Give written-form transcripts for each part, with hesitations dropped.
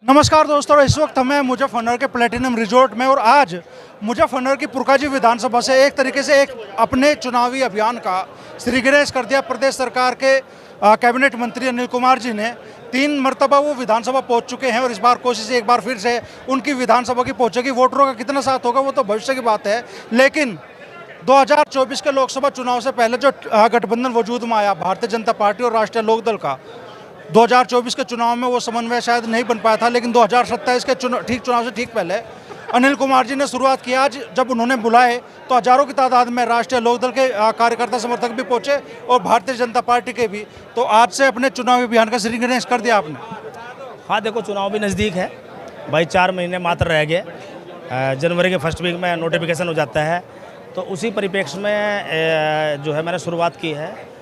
नमस्कार दोस्तों, इस वक्त हमें मुजफ्फरनगर के प्लेटिनम रिजॉर्ट में और आज मुजफ्फरनगर की पुरकाजी विधानसभा से एक तरीके से अपने चुनावी अभियान का श्रीगणेश कर दिया। प्रदेश सरकार के कैबिनेट मंत्री अनिल कुमार जी ने 3 मरतबा वो विधानसभा पहुंच चुके हैं और इस बार कोशिश एक बार फिर से उनकी विधानसभा की पहुंचेगी। वोटरों का कितना साथ होगा वो तो भविष्य की बात है, लेकिन 2024 के लोकसभा चुनाव से पहले जो गठबंधन वजूद में आया भारतीय जनता पार्टी और राष्ट्रीय लोकदल का, 2024 के चुनाव में वो समन्वय शायद नहीं बन पाया था, लेकिन 2027 के चुनाव से ठीक पहले अनिल कुमार जी ने शुरुआत की। आज जब उन्होंने बुलाए तो हजारों की तादाद में राष्ट्रीय लोकदल के कार्यकर्ता समर्थक भी पहुंचे और भारतीय जनता पार्टी के भी। तो आज से अपने चुनावी अभियान का श्रीगणेश कर दिया आपने। हाँ देखो, चुनाव भी नज़दीक है भाई, 4 महीने मात्र रह गए। जनवरी के फर्स्ट वीक में नोटिफिकेशन हो जाता है, तो उसी परिप्रेक्ष्य में जो है मैंने शुरुआत की है।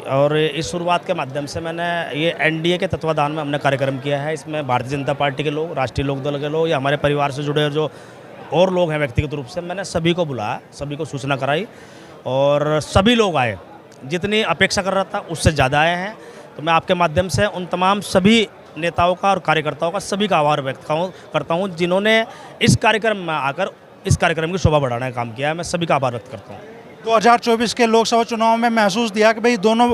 और इस शुरुआत के माध्यम से मैंने ये एनडीए के तत्वाधान में हमने कार्यक्रम किया है। इसमें भारतीय जनता पार्टी के लोग, राष्ट्रीय लोकदल के लोग या हमारे परिवार से जुड़े जो और लोग हैं व्यक्तिगत रूप से, मैंने सभी को बुलाया, सभी को सूचना कराई और सभी लोग आए। जितनी अपेक्षा कर रहा था उससे ज़्यादा आए हैं। तो मैं आपके माध्यम से उन तमाम सभी नेताओं का और कार्यकर्ताओं का सभी का आभार व्यक्त करता हूँ जिन्होंने इस कार्यक्रम में आकर इस कार्यक्रम की शोभा बढ़ाने का काम किया है। मैं सभी का आभार व्यक्त करता हूँ। 2024 के लोकसभा चुनाव में महसूस दिया कि भाई दोनों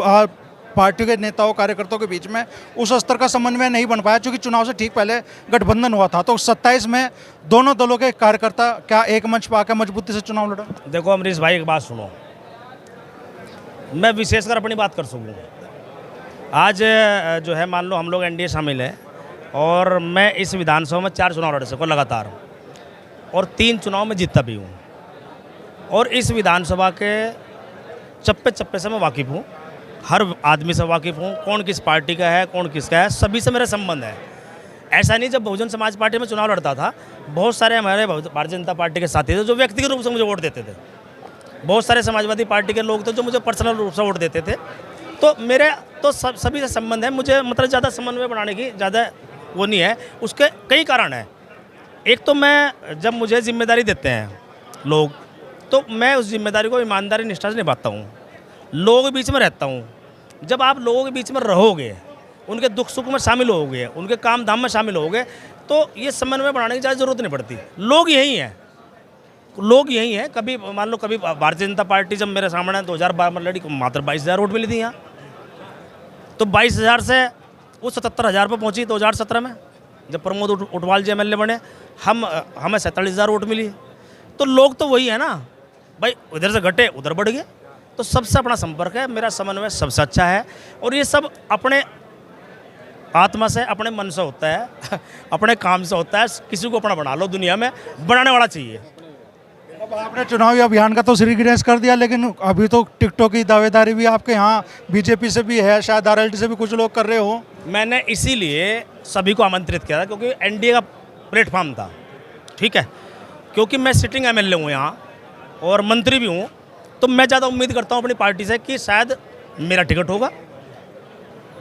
पार्टियों के नेताओं कार्यकर्ताओं के बीच में उस स्तर का समन्वय नहीं बन पाया, क्योंकि चुनाव से ठीक पहले गठबंधन हुआ था। तो 27 में दोनों दलों के कार्यकर्ता क्या एक मंच पर आकर मजबूती से चुनाव लड़ा? देखो अमरीश भाई, एक बात सुनो, मैं विशेषकर अपनी बात कर सकूँ। आज जो है मान लो हम लोग एनडीए शामिल हैं और मैं इस विधानसभा में 4 चुनाव लड़ सकूँ लगातार और 3 चुनाव में जीतता भी हूँ और इस विधानसभा के चप्पे चप्पे से मैं वाकिफ़ हूँ, हर आदमी से वाकिफ़ हूँ, कौन किस पार्टी का है, कौन किसका है, सभी से मेरा संबंध है। ऐसा नहीं, जब बहुजन समाज पार्टी में चुनाव लड़ता था, बहुत सारे हमारे भारतीय जनता पार्टी के साथी थे जो व्यक्तिगत रूप से मुझे वोट देते थे। बहुत सारे समाजवादी पार्टी के लोग थे जो मुझे पर्सनल रूप से वोट देते थे। तो मेरे तो सभी से संबंध है। मुझे मतलब ज़्यादा समन्वय बनाने की ज़्यादा वो नहीं है। उसके कई कारण हैं। एक तो मैं जब मुझे जिम्मेदारी देते हैं लोग, तो मैं उस जिम्मेदारी को ईमानदारी निष्ठा से निभाता हूँ, लोगों के बीच में रहता हूँ। जब आप लोगों के बीच में रहोगे, उनके दुख सुख में शामिल होगे, उनके काम धाम में शामिल होगे, तो ये समन्वय बनाने की ज़्यादा ज़रूरत नहीं पड़ती। लोग यही हैं, लोग यही हैं। कभी मान लो कभी भारतीय जनता पार्टी जब मेरे सामने 2012 में लड़ी, मात्र 22,000 वोट मिली थी यहाँ, तो 22,000 से वो 77,000 पर पहुँची 2017 में। जब प्रमोद उटवाल जी एमएलए बने, हमें 47,000 वोट मिली। तो लोग तो वही है ना भाई, इधर से घटे उधर बढ़ गए। तो सबसे अपना संपर्क है, मेरा समन्वय सबसे अच्छा है और ये सब अपने आत्मा से, अपने मन से होता है अपने काम से होता है। किसी को अपना बना लो, दुनिया में बनाने वाला चाहिए। अब आपने चुनावी अभियान का तो श्रीगणेश कर दिया, लेकिन अभी तो टिकटॉक की दावेदारी भी आपके यहाँ बीजेपी से भी है, शायद आरएलडी से भी कुछ लोग कर रहे हो। मैंने इसीलिए सभी को आमंत्रित किया था क्योंकि एनडीए का प्लेटफॉर्म था, ठीक है। क्योंकि मैं सिटिंग एमएलए हूँ यहाँ और मंत्री भी हूँ, तो मैं ज़्यादा उम्मीद करता हूँ अपनी पार्टी से कि शायद मेरा टिकट होगा।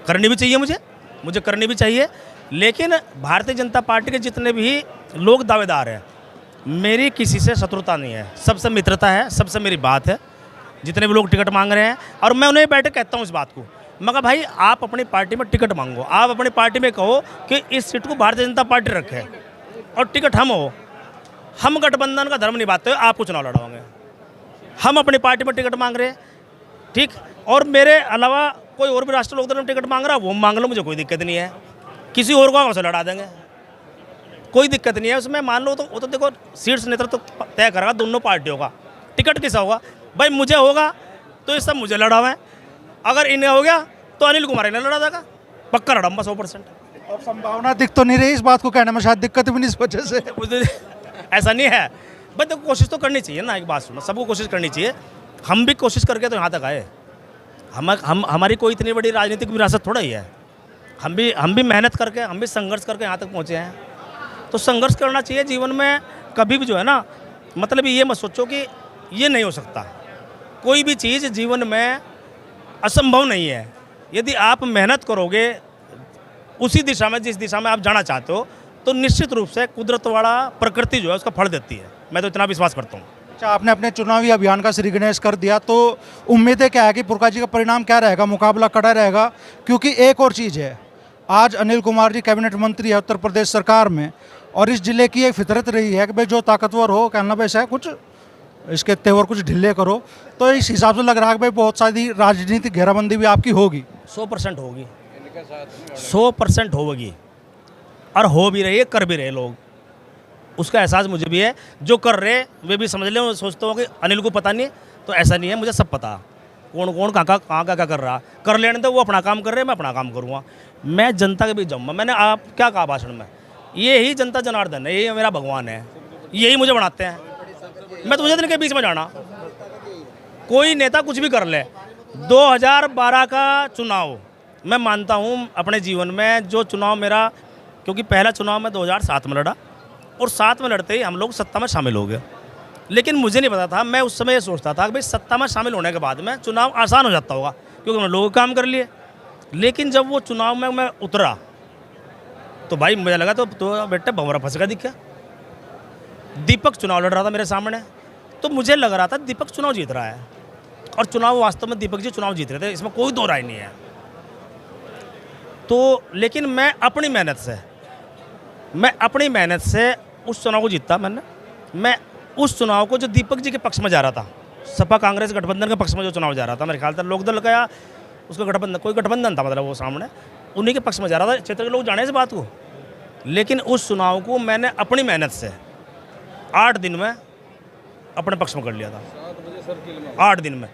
करनी भी चाहिए, मुझे करनी भी चाहिए। लेकिन भारतीय जनता पार्टी के जितने भी लोग दावेदार हैं, मेरी किसी से शत्रुता नहीं है, सबसे मित्रता है, सबसे मेरी बात है। जितने भी लोग टिकट मांग रहे हैं, और मैं उन्हें बैठ कहता हूँ इस बात को, मैं कहा भाई आप अपनी पार्टी में टिकट मांगो, आप अपनी पार्टी में कहो कि इस सीट को भारतीय जनता पार्टी रखे और टिकट हम हो। हम गठबंधन का धर्म निभाते हुए आपको चुनाव लड़ाओगे। हम अपनी पार्टी में टिकट मांग रहे हैं, ठीक, और मेरे अलावा कोई और भी राष्ट्रीय लोकदल में टिकट मांग रहा है, वो मांग लो, मुझे कोई दिक्कत नहीं है। किसी और को हमसे लड़ा देंगे, कोई दिक्कत नहीं है उसमें। मान लो तो वो तो देखो सीट्स नेतृत्व तो तय करेगा दोनों पार्टियों का। टिकट किसा होगा भाई, मुझे होगा तो ये सब मुझे लड़ा हुआ है, अगर इन्हें हो गया तो अनिल कुमार इन्हें लड़ा देगा, पक्का लड़ाऊंगा 100%। अब संभावना दिख तो नहीं रही इस बात को कहने में, शायद दिक्कत भी नहीं इस वजह से। ऐसा नहीं है भाई, देखो कोशिश तो करनी चाहिए ना। एक बात सुनो, सबको कोशिश करनी चाहिए। हम भी कोशिश करके तो यहाँ तक आए। हमारी कोई इतनी बड़ी राजनीतिक विरासत थोड़ा ही है। हम भी मेहनत करके, हम भी संघर्ष करके यहाँ तक पहुँचे हैं। तो संघर्ष करना चाहिए जीवन में। कभी भी जो है ना, मतलब ये मत सोचो कि ये नहीं हो सकता। कोई भी चीज़ जीवन में असंभव नहीं है। यदि आप मेहनत करोगे उसी दिशा में जिस दिशा में आप जाना चाहते हो, तो निश्चित रूप से कुदरत वाला प्रकृति जो है उसका फल देती है। मैं तो इतना विश्वास करता हूँ। अच्छा, आपने अपने चुनावी अभियान का श्रीगणेश कर दिया, तो उम्मीदें क्या है कि पुरकाजी का परिणाम क्या रहेगा? मुकाबला कड़ा रहेगा, क्योंकि एक और चीज़ है, आज अनिल कुमार जी कैबिनेट मंत्री है उत्तर प्रदेश सरकार में, और इस जिले की एक फितरत रही है कि भाई जो ताकतवर हो कहना भाई है कुछ इसके तेवर कुछ ढीले करो, तो इस हिसाब से लग रहा है कि भाई बहुत सारी राजनीतिक घेराबंदी भी आपकी होगी। 100% होगी, 100% होगी, और हो भी रही है, कर भी रहे लोग। उसका एहसास मुझे भी है, जो कर रहे वे भी समझ लें। सोचते हो कि अनिल को पता नहीं है, तो ऐसा नहीं है, मुझे सब पता कौन कौन कहाँ क्या कर रहा। कर लेने दो, वो अपना काम कर रहे हैं, मैं अपना काम करूँगा। मैं जनता के बीच जाऊँगा। मैंने आप क्या कहा भाषण में, ये ही जनता जनार्दन है, ये मेरा भगवान है, यही मुझे बनाते हैं। मैं तो मुझे इनके बीच में जाना, कोई नेता कुछ भी कर ले। 2012 का चुनाव मैं मानता हूँ अपने जीवन में, जो चुनाव मेरा, क्योंकि पहला चुनाव मैं 2007 में लड़ा, और 7 में लड़ते ही हम लोग सत्ता में शामिल हो गए। लेकिन मुझे नहीं पता था, मैं उस समय ये सोचता था कि भाई सत्ता में शामिल होने के बाद में चुनाव आसान हो जाता होगा, क्योंकि हमने लोग काम कर लिए। लेकिन जब वो चुनाव में मैं उतरा तो भाई मुझे लगा तो बेटा भंवरा फंस गया दिख गया। दीपक चुनाव लड़ रहा था मेरे सामने, तो मुझे लग रहा था दीपक चुनाव जीत रहा है, और चुनाव वास्तव में दीपक जी चुनाव जीत रहे थे, इसमें कोई दो राय नहीं है। तो लेकिन मैं अपनी मेहनत से उस चुनाव को जीता। मैं उस चुनाव को, जो दीपक जी के पक्ष में जा रहा था, सपा कांग्रेस गठबंधन के पक्ष में जो चुनाव जा रहा था, मेरे ख्याल से लोकदल का या उसका गठबंधन, कोई गठबंधन था, मतलब वो सामने उन्हीं के पक्ष में जा रहा था। क्षेत्र के लोग जाने इस बात को। लेकिन उस चुनाव को मैंने अपनी मेहनत से 8 दिन में अपने पक्ष में कर लिया था। 8 दिन में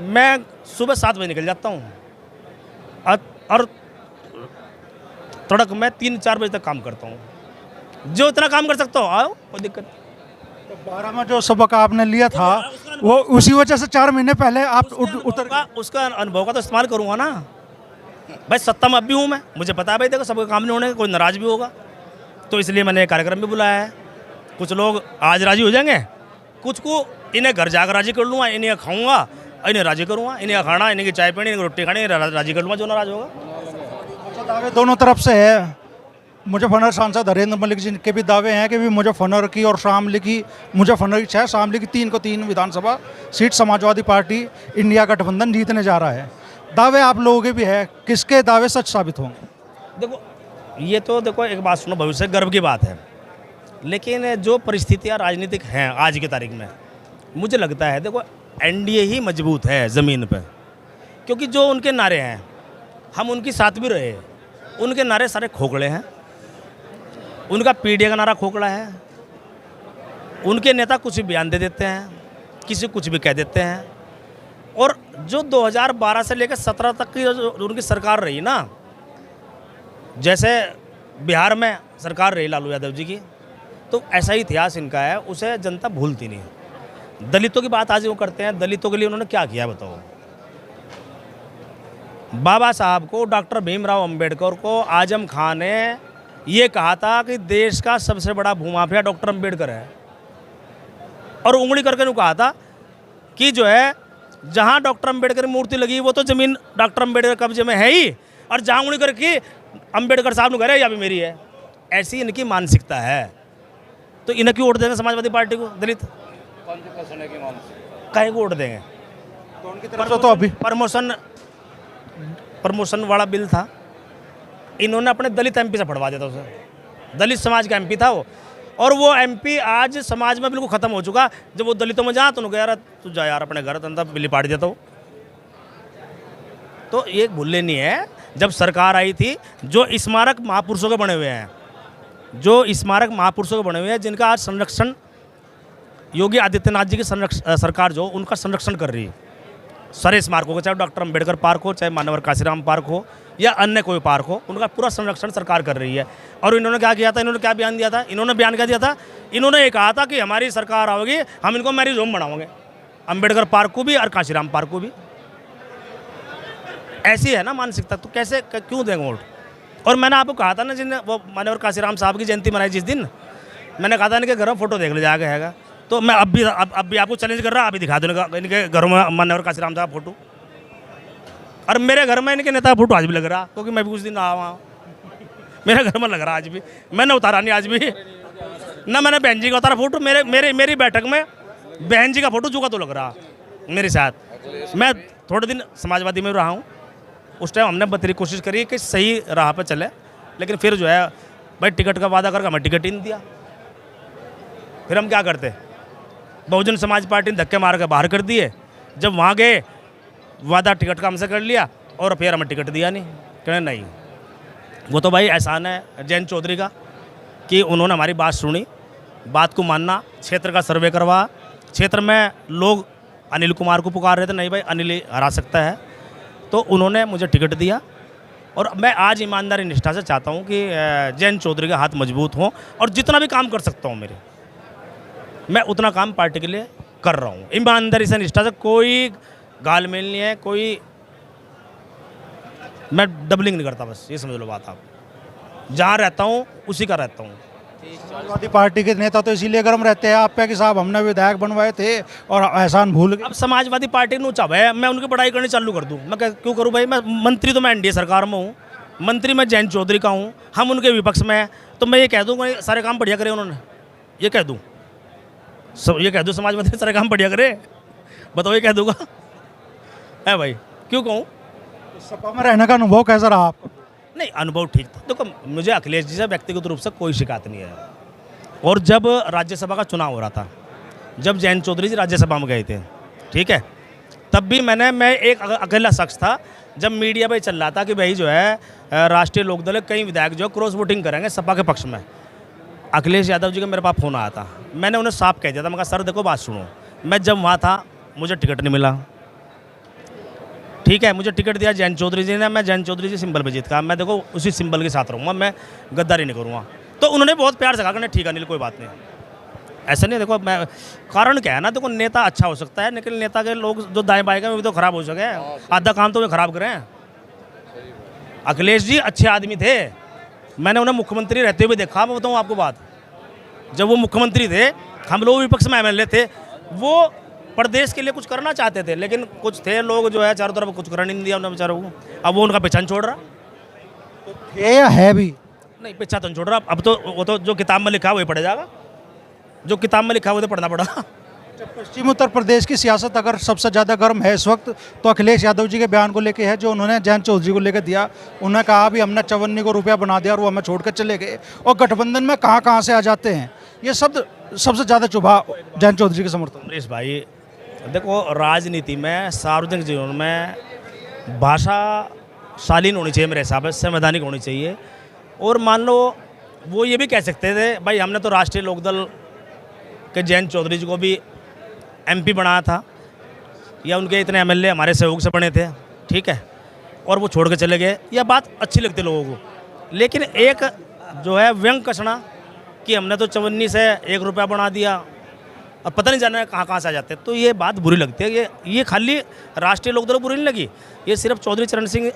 मैं सुबह 7 बजे निकल जाता हूँ, और तड़क मैं 3-4 बजे तक काम करता हूँ। जो इतना काम कर सकता हो आओ, कोई दिक्कत। तो 12 में जो सबक आपने लिया था, वो उसी वजह से 4 महीने पहले आप उतर उसका अनुभव का तो इस्तेमाल करूँगा ना भाई। सत्ता में अब भी हूँ मैं, मुझे पता है भाई, देखो सबका काम नहीं होने, कोई नाराज भी होगा, तो इसलिए मैंने कार्यक्रम भी बुलाया है। कुछ लोग आज राजी हो जाएंगे, कुछ को इन्हें घर जाकर राजी कर लूँगा, इन्हें खाऊंगा, इन्हें राजी करूँगा, इन्हें खाना, इन्हें चाय पीनी, इन्हें रोटी खानी, राजी कर लूँगा जो नाराज होगा। दावे दोनों तरफ से है। मुजफ्फरनगर सांसद हरेंद्र मलिक जी के भी दावे हैं कि भी मुजफ्फरनगर की और शामली की, मुजफ्फरनगर की 6, शामली की 3 को 3 विधानसभा सीट समाजवादी पार्टी इंडिया गठबंधन जीतने जा रहा है। दावे आप लोगों के भी है, किसके दावे सच साबित होंगे? देखो, ये तो देखो एक बात सुनो, भविष्य गर्व की बात है, लेकिन जो परिस्थितियाँ राजनीतिक हैं आज की तारीख में, मुझे लगता है देखो एनडीए ही मजबूत है ज़मीन पर। क्योंकि जो उनके नारे हैं, हम उनके साथ भी रहे, उनके नारे सारे खोखले हैं। उनका पीडीए का नारा खोखला है, उनके नेता कुछ भी बयान दे देते हैं, किसी कुछ भी कह देते हैं। और जो 2012 से लेकर 17 तक की जो उनकी सरकार रही ना, जैसे बिहार में सरकार रही लालू यादव जी की, तो ऐसा ही इतिहास इनका है, उसे जनता भूलती नहीं। दलितों की बात आज वो करते हैं, दलितों के लिए उन्होंने क्या किया बताओ। बाबा साहब को, डॉक्टर भीमराव अंबेडकर को आजम खान ने ये कहा था कि देश का सबसे बड़ा भूमाफिया डॉक्टर अंबेडकर है, और उंगली करके उन्होंने कहा था कि जो है जहाँ डॉक्टर अंबेडकर की मूर्ति लगी वो तो ज़मीन डॉक्टर अंबेडकर कब्जे में है ही, और जहाँ उंगली करके अंबेडकर साहब ने कह रहे या भी मेरी है। ऐसी इनकी मानसिकता है, तो इन्हें क्यों वोट देंगे समाजवादी पार्टी को दलित? कहीं को वोट देंगे? तो उनकी तरफ से तो अभी प्रमोशन वाला बिल था, इन्होंने अपने दलित एमपी से फड़वा दिया था उसे। दलित समाज का एमपी था वो, और वो एमपी आज समाज में बिल्कुल ख़त्म हो चुका। जब वो दलितों में जा तो उन्होंने कहा यार तू जा यार अपने घर, तंदा बिल्ली पाट देता हो। तो ये भूलने नहीं है, जब सरकार आई थी, जो स्मारक महापुरुषों के बने हुए हैं, जिनका आज संरक्षण योगी आदित्यनाथ जी की सरकार जो उनका संरक्षण कर रही है, सारे स्मारकों को, चाहे डॉक्टर अंबेडकर पार्क हो, चाहे मानवर काशीराम पार्क हो, या अन्य कोई पार्क हो, उनका पूरा संरक्षण सरकार कर रही है। और इन्होंने क्या किया था, इन्होंने क्या बयान दिया था, इन्होंने ये कहा था कि हमारी सरकार आओगी, हम इनको मैरिज होम बनाओगे, अंबेडकर पार्क को भी और काशीराम पार्क को भी। ऐसी है ना मानसिकता, तो कैसे क्यों देंगे वोट? और मैंने आपको कहा था ना, जिन वो मानवर काशीराम साहब की जयंती मनाई जिस दिन, मैंने कहा था इनके घर में फोटो देख ले जाके हैगा, तो मैं अब भी आपको चैलेंज कर रहा, अभी दिखा दो इनके घरों में मानवर काशीराम साहब फोटो। और मेरे घर में इनके नेता का फोटो आज भी लग रहा, क्योंकि मैं भी कुछ दिन आया वहाँ, मेरे घर में लग रहा आज भी। मैंने उतारा नहीं आज भी ना, मैंने बहन जी का उतारा फोटो। मेरी बैठक में बहन जी का फोटो जुगा तो लग रहा मेरे साथ। मैं थोड़े दिन समाजवादी में रहा हूँ, उस टाइम हमने बतरी कोशिश करी कि सही राह पर चले, लेकिन फिर जो है भाई टिकट का वादा करके हमें टिकट ही नहीं दिया। फिर हम क्या करते, बहुजन समाज पार्टी ने धक्के मार के बाहर कर दिए। जब वहाँ गए वादा टिकट का हमसे कर लिया और फिर हमें टिकट दिया नहीं। कहने नहीं, वो तो भाई एहसान है जयंत चौधरी का कि उन्होंने हमारी बात सुनी, बात को मानना, क्षेत्र का सर्वे करवा। क्षेत्र में लोग अनिल कुमार को पुकार रहे थे, नहीं भाई अनिल ही हरा सकता है, तो उन्होंने मुझे टिकट दिया। और मैं आज ईमानदारी निष्ठा से चाहता हूँ कि जयंत चौधरी के हाथ मजबूत हों और जितना भी काम कर सकता हूँ मेरे, मैं उतना काम पार्टी के लिए कर रहा हूँ। ईमानदारी से निष्ठा से, कोई गाल मेल नहीं है, कोई मैं डबलिंग नहीं करता, बस ये समझ लो बात आप। जहाँ रहता हूँ उसी का रहता हूँ। समाजवादी पार्टी के नेता तो इसीलिए गर्म रहते हैं आप पे कि साहब हमने विधायक बनवाए थे और एहसान भूल गए। अब समाजवादी पार्टी ने चाहे मैं उनकी पढ़ाई करनी चालू कर दूँ, मैं क्यों करूँ भाई? मैं मंत्री तो मैं एनडीए सरकार में हूँ, मंत्री मैं जयंत चौधरी का हूँ, हम उनके विपक्ष में हैं, तो मैं ये कह दूँ सारे काम बढ़िया करे उन्होंने, ये कह दूँ समाजवादी ने सारे काम बढ़िया करे, बताओ ये कह दूँगा? है भाई, क्यों कहूँ? सपा में रहने का अनुभव कैसा रहा आपका? नहीं, अनुभव ठीक था। देखो, मुझे अखिलेश जी से व्यक्तिगत रूप से कोई शिकायत नहीं है। और जब राज्यसभा का चुनाव हो रहा था, जब जयंत चौधरी जी राज्यसभा में गए थे, ठीक है, तब भी मैं एक अकेला शख्स था जब मीडिया पे चल रहा था कि भाई जो है राष्ट्रीय लोकदल कई विधायक जो क्रॉस वोटिंग करेंगे सपा के पक्ष में। अखिलेश यादव जी का मेरे पास फ़ोन आया था, मैंने उन्हें साफ कह दिया था, मैं कहा सर देखो बात सुनो, मैं जब वहाँ था मुझे टिकट नहीं मिला, ठीक है, मुझे टिकट दिया जयंत चौधरी जी ने, मैं जयंत चौधरी जी सिंबल पे जीत का, मैं देखो उसी सिंबल के साथ रहूँगा, मैं गद्दारी नहीं करूँगा। तो उन्होंने बहुत प्यार से कहा कि ठीक है अनिल कोई बात नहीं, ऐसा नहीं। देखो मैं कारण क्या है ना, देखो नेता अच्छा हो सकता है, लेकिन नेता के लोग जो दाएं बाएं के वो भी तो खराब हो सके, आधा काम तो वे खराब करें। अखिलेश जी अच्छे आदमी थे, मैंने उन्हें मुख्यमंत्री रहते हुए देखा। मैं बताऊँ आपको बात, जब वो मुख्यमंत्री थे, हम लोग विपक्ष में एमएलए थे, वो प्रदेश के लिए कुछ करना चाहते थे, लेकिन कुछ थे लोग जो है चारों तरफ कुछ करने नहीं दिया उन्हें बेचारों को। अब वो उनका पहचान छोड़ रहा ये है भी नहीं, पीछा तो नहीं छोड़ रहा। अब तो वो तो जो किताब में लिखा है वही पढ़ जाएगा, जो किताब में लिखा है वो तो पढ़ना पड़ा। पश्चिम उत्तर प्रदेश की सियासत अगर सबसे ज़्यादा गर्म है इस वक्त तो अखिलेश यादव जी के बयान को लेके है, जो उन्होंने जयंत चौधरी को लेकर दिया। उन्होंने कहा भी हमने 54 को रुपया बना दिया और वो हमें छोड़कर चले गए, और गठबंधन में कहाँ कहाँ से आ जाते हैं। ये शब्द सबसे ज़्यादा चुभा जयंत चौधरी के समर्थन। अमरीश भाई देखो, राजनीति में, सार्वजनिक जीवन में भाषा शालीन होनी चाहिए, मेरे हिसाब से संवैधानिक होनी चाहिए। और मान लो वो ये भी कह सकते थे भाई हमने तो राष्ट्रीय लोकदल के जयंत चौधरी जी को भी एमपी बनाया था, या उनके इतने एमएलए हमारे सहयोग से बने थे, ठीक है, और वो छोड़ के चले गए। यह बात अच्छी लगती है लोगों को, लेकिन एक जो है व्यंग कसना कि हमने तो 54 से 1 रुपया बना दिया और पता नहीं जाना है कहाँ कहाँ से आ जाते हैं, तो ये बात बुरी लगती है। ये खाली राष्ट्रीय लोकदल को बुरी नहीं लगी, ये सिर्फ चौधरी चरण सिंह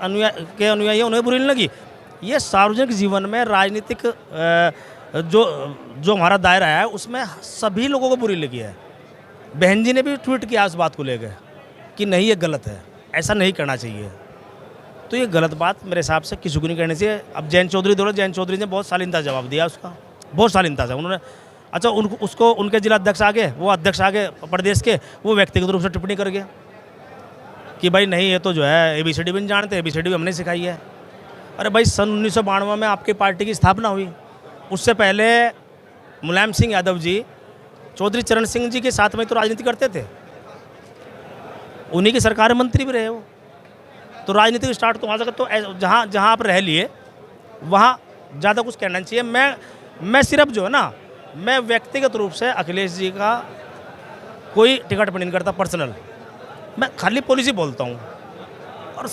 के अनुयायी उन्हें बुरी नहीं लगी। ये सार्वजनिक जीवन में राजनीतिक जो हमारा दायरा है उसमें सभी लोगों को बुरी लगी है। बहन जी ने भी ट्वीट किया उस बात को लेकर कि नहीं ये गलत है, ऐसा नहीं करना चाहिए। तो ये गलत बात मेरे हिसाब से किसी को नहीं करनी चाहिए। अब जयंत चौधरी दौड़े, जयंत चौधरी ने बहुत शालीनता जवाब दिया उसका, बहुत शालीनता से उन्होंने। अच्छा, उसको उनके जिला अध्यक्ष आगे, वो अध्यक्ष आगे प्रदेश के, वो व्यक्तिगत रूप से टिप्पणी कर गया कि भाई नहीं ये तो जो है ABCD भी नहीं जानते, ABCD भी हमने सिखाई है। अरे भाई सन 1992 में आपकी पार्टी की स्थापना हुई, उससे पहले मुलायम सिंह यादव जी चौधरी चरण सिंह जी के साथ में तो राजनीति करते थे, उन्हीं की सरकार में मंत्री भी रहे वो। तो राजनीति स्टार्ट तो वहाँ से, तो जहाँ आप रह लिए वहाँ ज़्यादा कुछ कहना चाहिए। मैं सिर्फ जो है ना, मैं व्यक्तिगत रूप से अखिलेश जी का कोई टिकट पर नहीं करता पर्सनल, मैं खाली पॉलिसी बोलता हूँ, और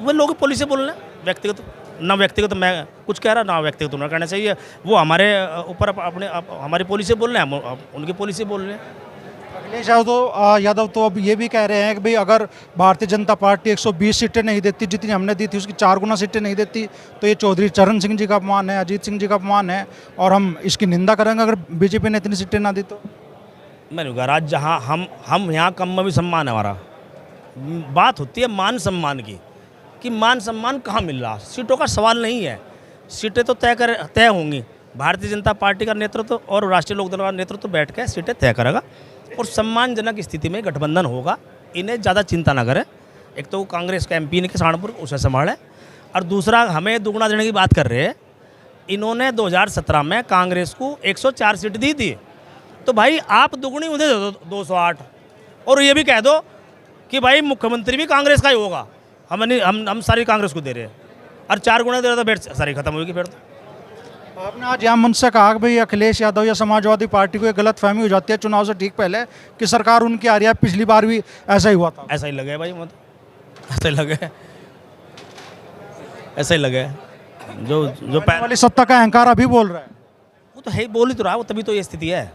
वो लोग पॉलिसी बोल रहे हैं, व्यक्तिगत ना व्यक्तिगत मैं कुछ कह रहा, ना व्यक्तिगत उन्हें कहना चाहिए। वो हमारे ऊपर अपने हमारी पॉलिसी बोल रहे हैं, हम उनकी पॉलिसी बोल रहे हैं। अखिलेश यादव तो अब ये भी कह रहे हैं कि भाई अगर भारतीय जनता पार्टी 120 सीटें नहीं देती जितनी हमने दी थी, उसकी 4 गुना सीटें नहीं देती, तो ये चौधरी चरण सिंह जी का अपमान है, अजीत सिंह जी का अपमान है, और हम इसकी निंदा करेंगे अगर बीजेपी ने इतनी सीटें ना दी तो। मैंने कहा राज, जहाँ हम यहाँ कम में भी सम्मान है हमारा। बात होती है मान सम्मान की, कि मान सम्मान कहाँ मिल रहा, सीटों का सवाल नहीं है, सीटें तो तय होंगी। भारतीय जनता पार्टी का नेतृत्व और राष्ट्रीय लोकदल का नेतृत्व बैठ के सीटें तय करेगा, और सम्मानजनक स्थिति में गठबंधन होगा। इन्हें ज़्यादा चिंता ना करें, एक तो कांग्रेस का MP ने के सहारनपुर उसे संभाला है, और दूसरा हमें दुगना देने की बात कर रहे हैं। इन्होंने 2017 में कांग्रेस को 104 सीट दी थी, तो भाई आप दुगनी उन्हें दे दो 208, और ये भी कह दो कि भाई मुख्यमंत्री भी कांग्रेस का ही होगा। हम सारी कांग्रेस को दे रहे हैं, और 4 गुना दे रहे तो फिर सारी खत्म होगी। फिर तो आपने आज यहाँ मंच से कहा कि भाई अखिलेश यादव या समाजवादी पार्टी को एक गलत फहमी हो जाती है चुनाव से ठीक पहले कि सरकार उनकी आ रही है, पिछली बार भी ऐसा ही हुआ था। ऐसा ही लगे भाई, मतलब ऐसा ही लगे, ऐसा ही लगे। जो वाली सत्ता का अहंकार अभी बोल रहा है, वो तो है, बोल ही तो रहा, वो तभी तो ये स्थिति है।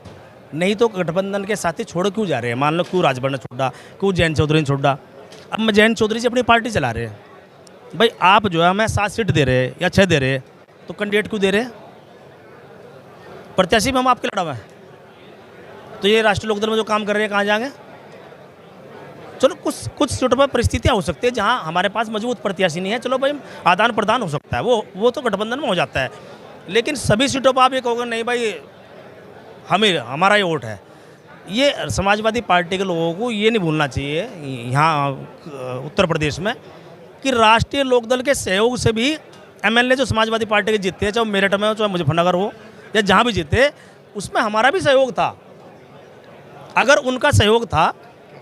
नहीं तो गठबंधन के साथी छोड़ क्यों जा रहे हैं? मान लो क्यों राजभर ने छोड़ा, क्यों जयंत चौधरी ने छोड़ा? अब मैं जयंत चौधरी से अपनी पार्टी चला रहे हैं। भाई आप जो है हमें 7 सीट दे रहे हैं या 6 दे रहे हैं, तो कैंडिडेट क्यों दे रहे हैं? प्रत्याशी भी हम आपके लड़ा हुए हैं, तो ये राष्ट्रीय लोकदल में जो काम कर रहे हैं कहाँ जाएंगे? चलो कुछ सीटों पर परिस्थितियाँ हो सकती है जहाँ हमारे पास मजबूत प्रत्याशी नहीं है, चलो भाई आदान प्रदान हो सकता है, वो तो गठबंधन में हो जाता है। लेकिन सभी सीटों पर आप ये कहोगे नहीं भाई हमारा ये वोट है, ये समाजवादी पार्टी के लोगों को ये नहीं भूलना चाहिए यहाँ उत्तर प्रदेश में कि राष्ट्रीय लोकदल के सहयोग से भी MLA जो समाजवादी पार्टी के जीतते हैं, चाहे मेरठ में हो चाहे मुजफ्फरनगर हो या जहाँ भी जीते, उसमें हमारा भी सहयोग था। अगर उनका सहयोग था,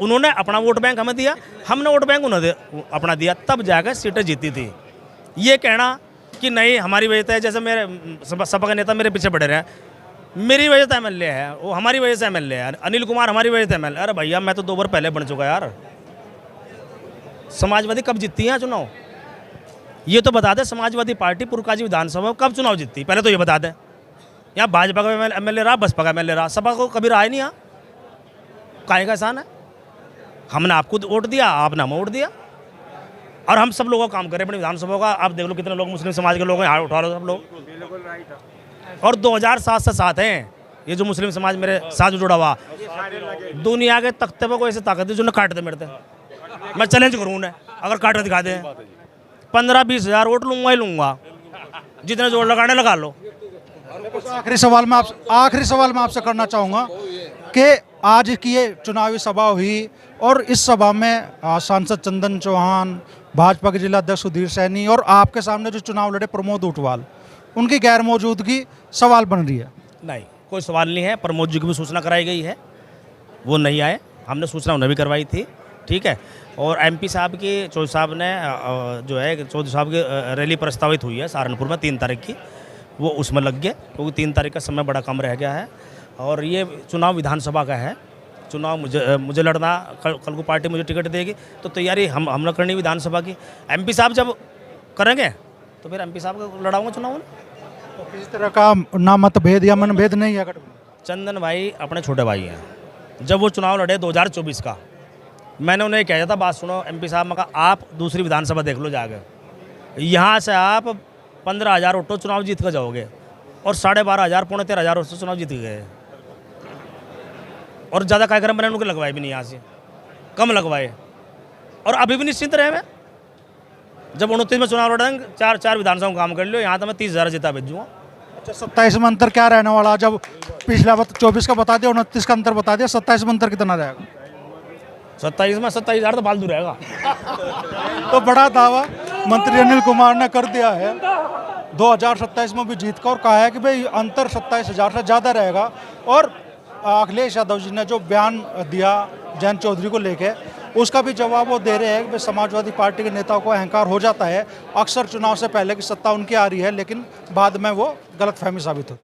उन्होंने अपना वोट बैंक हमें दिया, हमने वोट बैंक उन्हें अपना दिया, तब जाकर सीटें जीती थी। ये कहना कि नहीं हमारी वजह से, जैसे मेरे सपा के नेता मेरे पीछे पड़े रहे, मेरी वजह से MLA है, वो हमारी वजह से MLA है, अनिल कुमार हमारी वजह से MLA। अरे भैया मैं तो 2 बार पहले बन चुका यार। समाजवादी कब जीतती है चुनाव? ये तो बता दे, समाजवादी पार्टी पुरकाजी विधानसभा कब चुनाव जीतती, पहले तो ये बता दे। यहाँ भाजपा का MLA रहा, बसपा का MLA रहा, सपा को कभी रहा ही नहीं। यहाँ काहे का एहसान है? हमने आपको वोट दिया, आपने हमें वोट दिया, और हम सब लोगों का काम करें अपनी विधानसभा का। आप देख लो कितने लोग मुस्लिम समाज के लोग हैं, हाथ उठा लो सब लोग। और 2007 से साथ हैं ये जो मुस्लिम समाज मेरे साथ जुड़ा हुआ। दुनिया के तख्ते पर कोई ऐसी ताकत है जो न काट दे मेरे से। मैं चैलेंज करूँ उन्हें, अगर काट दिखा दें 15-20 हज़ार वोट लूँगा ही लूँगा, जितने जोड़ लगाने लगा लो। आखिरी सवाल मैं आपसे करना चाहूँगा कि आज की ये चुनावी सभा हुई और इस सभा में सांसद चंदन चौहान, भाजपा के जिला अध्यक्ष सुधीर सैनी और आपके सामने जो चुनाव लड़े प्रमोद ऊंटवाल, उनकी गैर मौजूदगी सवाल बन रही है। नहीं, कोई सवाल नहीं है। प्रमोद जी को भी सूचना कराई गई है, वो नहीं आए, हमने सूचना उन्हें भी करवाई थी, ठीक है। और MP साहब की चौधरी साहब ने जो है चौधरी साहब की रैली प्रस्तावित हुई है सहारनपुर में 3 तारीख की, वो उसमें लग गए क्योंकि 3 तारीख का समय बड़ा कम रह गया है। और ये चुनाव विधानसभा का है, चुनाव मुझे लड़ना, कल को पार्टी मुझे टिकट देगी तो तैयारी हम करनी विधानसभा की। MP साहब जब करेंगे तो फिर MP साहब को लड़ाऊंगा चुनाव में। तो किसी तरह का ना मतभेद या मनभेद नहीं है? चंदन भाई अपने छोटे भाई हैं। जब वो चुनाव लड़े 2024 का, मैंने उन्हें कहा था, बात सुनो MP साहब, मैं कहा आप दूसरी विधानसभा देख लो जाकर, यहाँ से आप 15,000 वोटों चुनाव जीत कर जाओगे, और 12,500 पौने 13,000 वोटों चुनाव जीत गए। और ज़्यादा कार्यक्रम मैंने उनके लगवाए भी नहीं, यहाँ से कम लगवाए, और अभी भी निश्चिंत रहे। मैं जब 29 में चुनाव लड़ेंगे, 4 विधानसभा में काम कर लियो, यहाँ तो मैं 30,000 जीता भेजूँगा। अच्छा, 27 में अंतर क्या रहने वाला? जब पिछला 24 का बता दिया, 29 का अंतर बता दिया, 27 में अंतर कितना रहेगा? 27 में 27,000 तो फालतू रहेगा। तो बड़ा दावा मंत्री अनिल कुमार ने कर दिया है 2027 में भी जीत का, और कहा है कि भाई अंतर 27,000 से ज़्यादा रहेगा। और अखिलेश यादव जी ने जो बयान दिया जयंत चौधरी को लेके, उसका भी जवाब वो दे रहे हैं कि समाजवादी पार्टी के नेताओं को अहंकार हो जाता है, अक्सर चुनाव से पहले की सत्ता उनकी आ रही है लेकिन बाद में वो गलतफहमी साबित होती है।